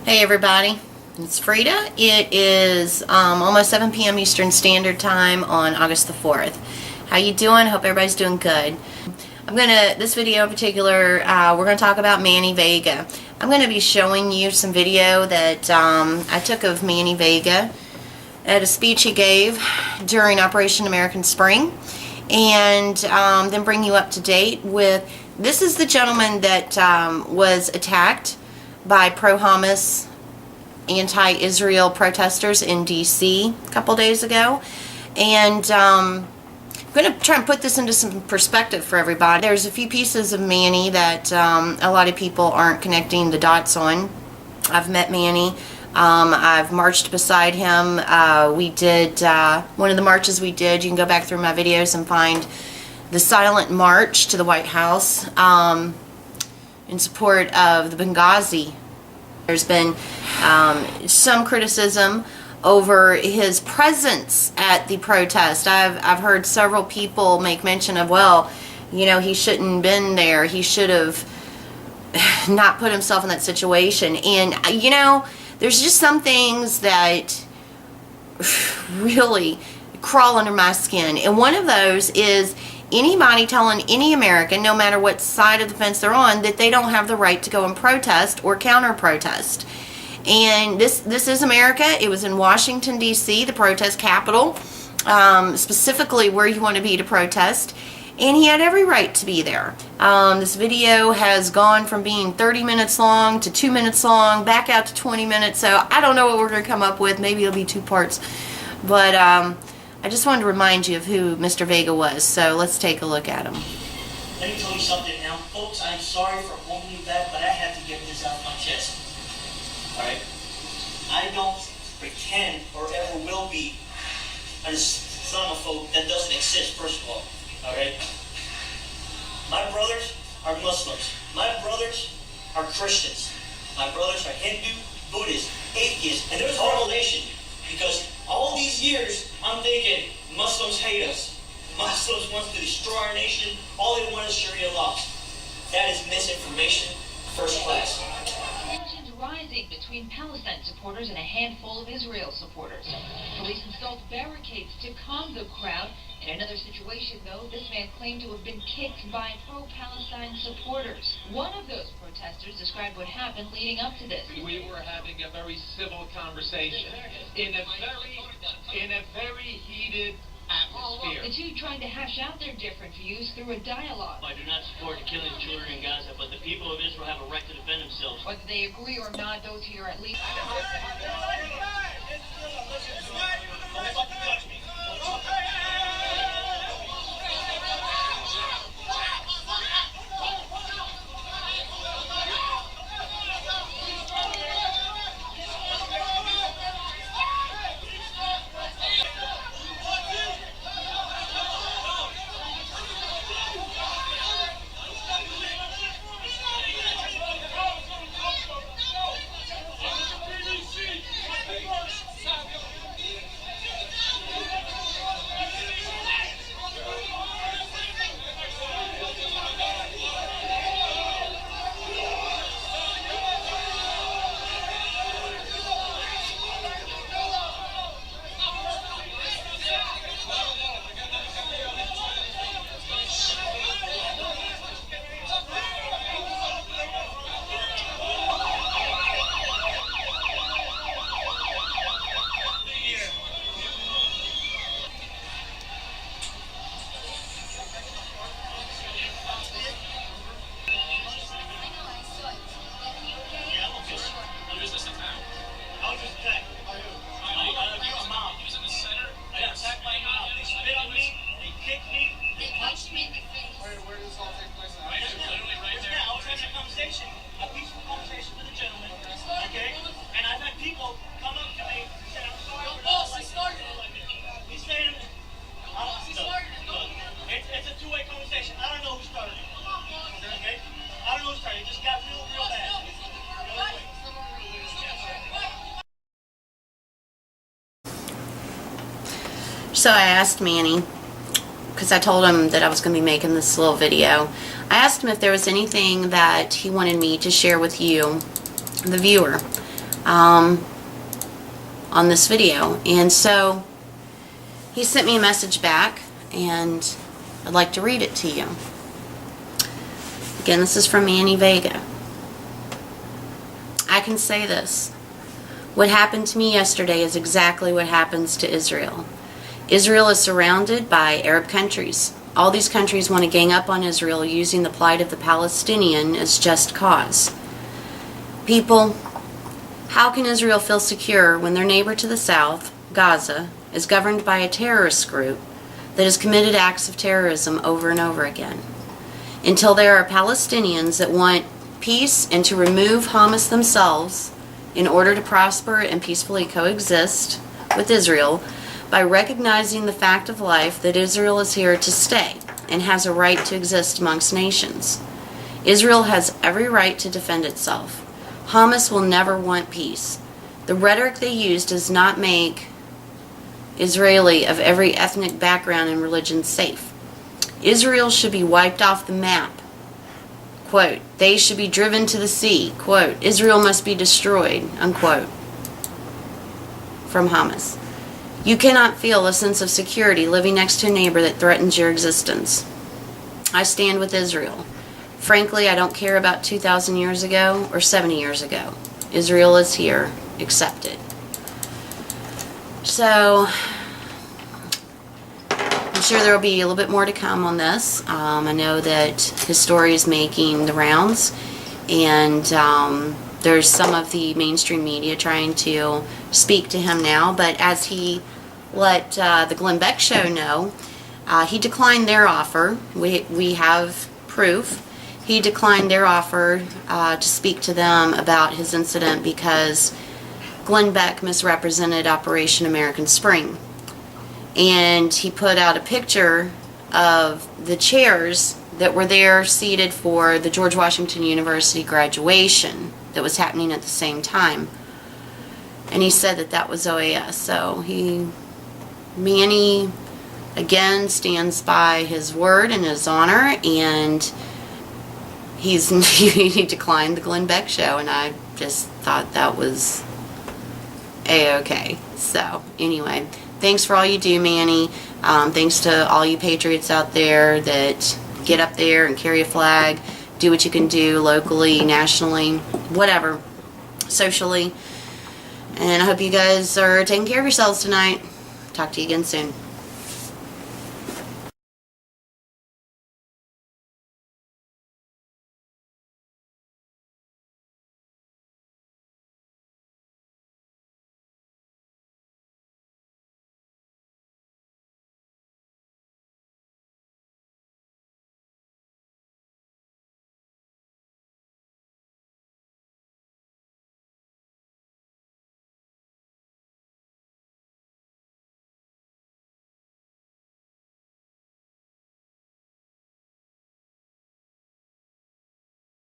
Hey everybody, it's Frida. It is almost 7 p.m. Eastern Standard Time on August the 4th. How you doing? Hope everybody's doing good. This video in particular, we're going to talk about Manny Vega. I'm going to be showing you some video that I took of Manny Vega at a speech he gave during Operation American Spring, and then bring you up to date with, this is the gentleman that was attacked by Pro-Hamas anti-Israel protesters in D.C. a couple days ago. And I'm going to try and put this into some perspective for everybody. There's a few pieces of Manny that a lot of people aren't connecting the dots on. I've met Manny. I've marched beside him. We did one of the marches we did. You can go back through my videos and find the silent march to the White House in support of the Benghazi. There's been some criticism over his presence at the protest. I've heard several people make mention of, well, you know, he shouldn't have been there. He should have not put himself in that situation. And, you know, there's just some things that really crawl under my skin. And one of those is anybody telling any American, no matter what side of the fence they're on, that they don't have the right to go and protest or counter-protest. And this is America. It was in Washington, D.C., the protest capital, specifically where you want to be to protest. And he had every right to be there. This video has gone from being 30 minutes long to 2 minutes long, back out to 20 minutes. So I don't know what we're going to come up with. Maybe it'll be 2 parts. But I just wanted to remind you of who Mr. Vega was, so let's take a look at him. Let me tell you something now. Folks, I'm sorry for holding you back, but I had to get this out of my chest. Alright? I don't pretend or ever will be an Islamophobe that doesn't exist, first of all. Alright? My brothers are Muslims. My brothers are Christians. My brothers are Hindu, Buddhist, atheist, and there's a whole nation. Because all these years, I'm thinking Muslims hate us. Muslims want to destroy our nation. All they want is Sharia law. That is misinformation, first class. Tensions rising between Palestine supporters and a handful of Israel supporters. Police installed barricades to calm the crowd. In another situation, though, this man claimed to have been kicked by pro-Palestine supporters. One of those protesters described what happened leading up to this. We were having a very civil conversation in a very heated atmosphere. The two tried to hash out their different views through a dialogue. I do not support the killing of children in Gaza, but the people of Israel have a right to defend themselves. Whether they agree or not, those here at least... So I asked Manny, because I told him that I was going to be making this little video, I asked him if there was anything that he wanted me to share with you, the viewer, on this video. And so he sent me a message back, and I'd like to read it to you. Again, this is from Manny Vega. I can say this. What happened to me yesterday is exactly what happens to Israel. Israel is surrounded by Arab countries. All these countries want to gang up on Israel using the plight of the Palestinian as just cause. People, how can Israel feel secure when their neighbor to the south, Gaza, is governed by a terrorist group that has committed acts of terrorism over and over again? Until there are Palestinians that want peace and to remove Hamas themselves in order to prosper and peacefully coexist with Israel by recognizing the fact of life that Israel is here to stay and has a right to exist amongst nations. Israel has every right to defend itself. Hamas will never want peace. The rhetoric they use does not make Israeli of every ethnic background and religion safe. Israel should be wiped off the map. Quote, they should be driven to the sea. Quote, Israel must be destroyed. Unquote. From Hamas. You cannot feel a sense of security living next to a neighbor that threatens your existence. I stand with Israel. Frankly, I don't care about 2,000 years ago or 70 years ago. Israel is here. Accept it. So, I'm sure there will be a little bit more to come on this. I know that his story is making the rounds, and there's some of the mainstream media trying to speak to him now, but as he let the Glenn Beck show know, he declined their offer. We have proof. He declined their offer to speak to them about his incident because Glenn Beck misrepresented Operation American Spring. And he put out a picture of the chairs that were there seated for the George Washington University graduation that was happening at the same time. And he said that that was OAS. So Manny, again, stands by his word and his honor, and he declined the Glenn Beck show, and I just thought that was A-okay. So, anyway, thanks for all you do, Manny. Thanks to all you patriots out there that get up there and carry a flag, do what you can do locally, nationally, whatever, socially. And I hope you guys are taking care of yourselves tonight. Talk to you again soon.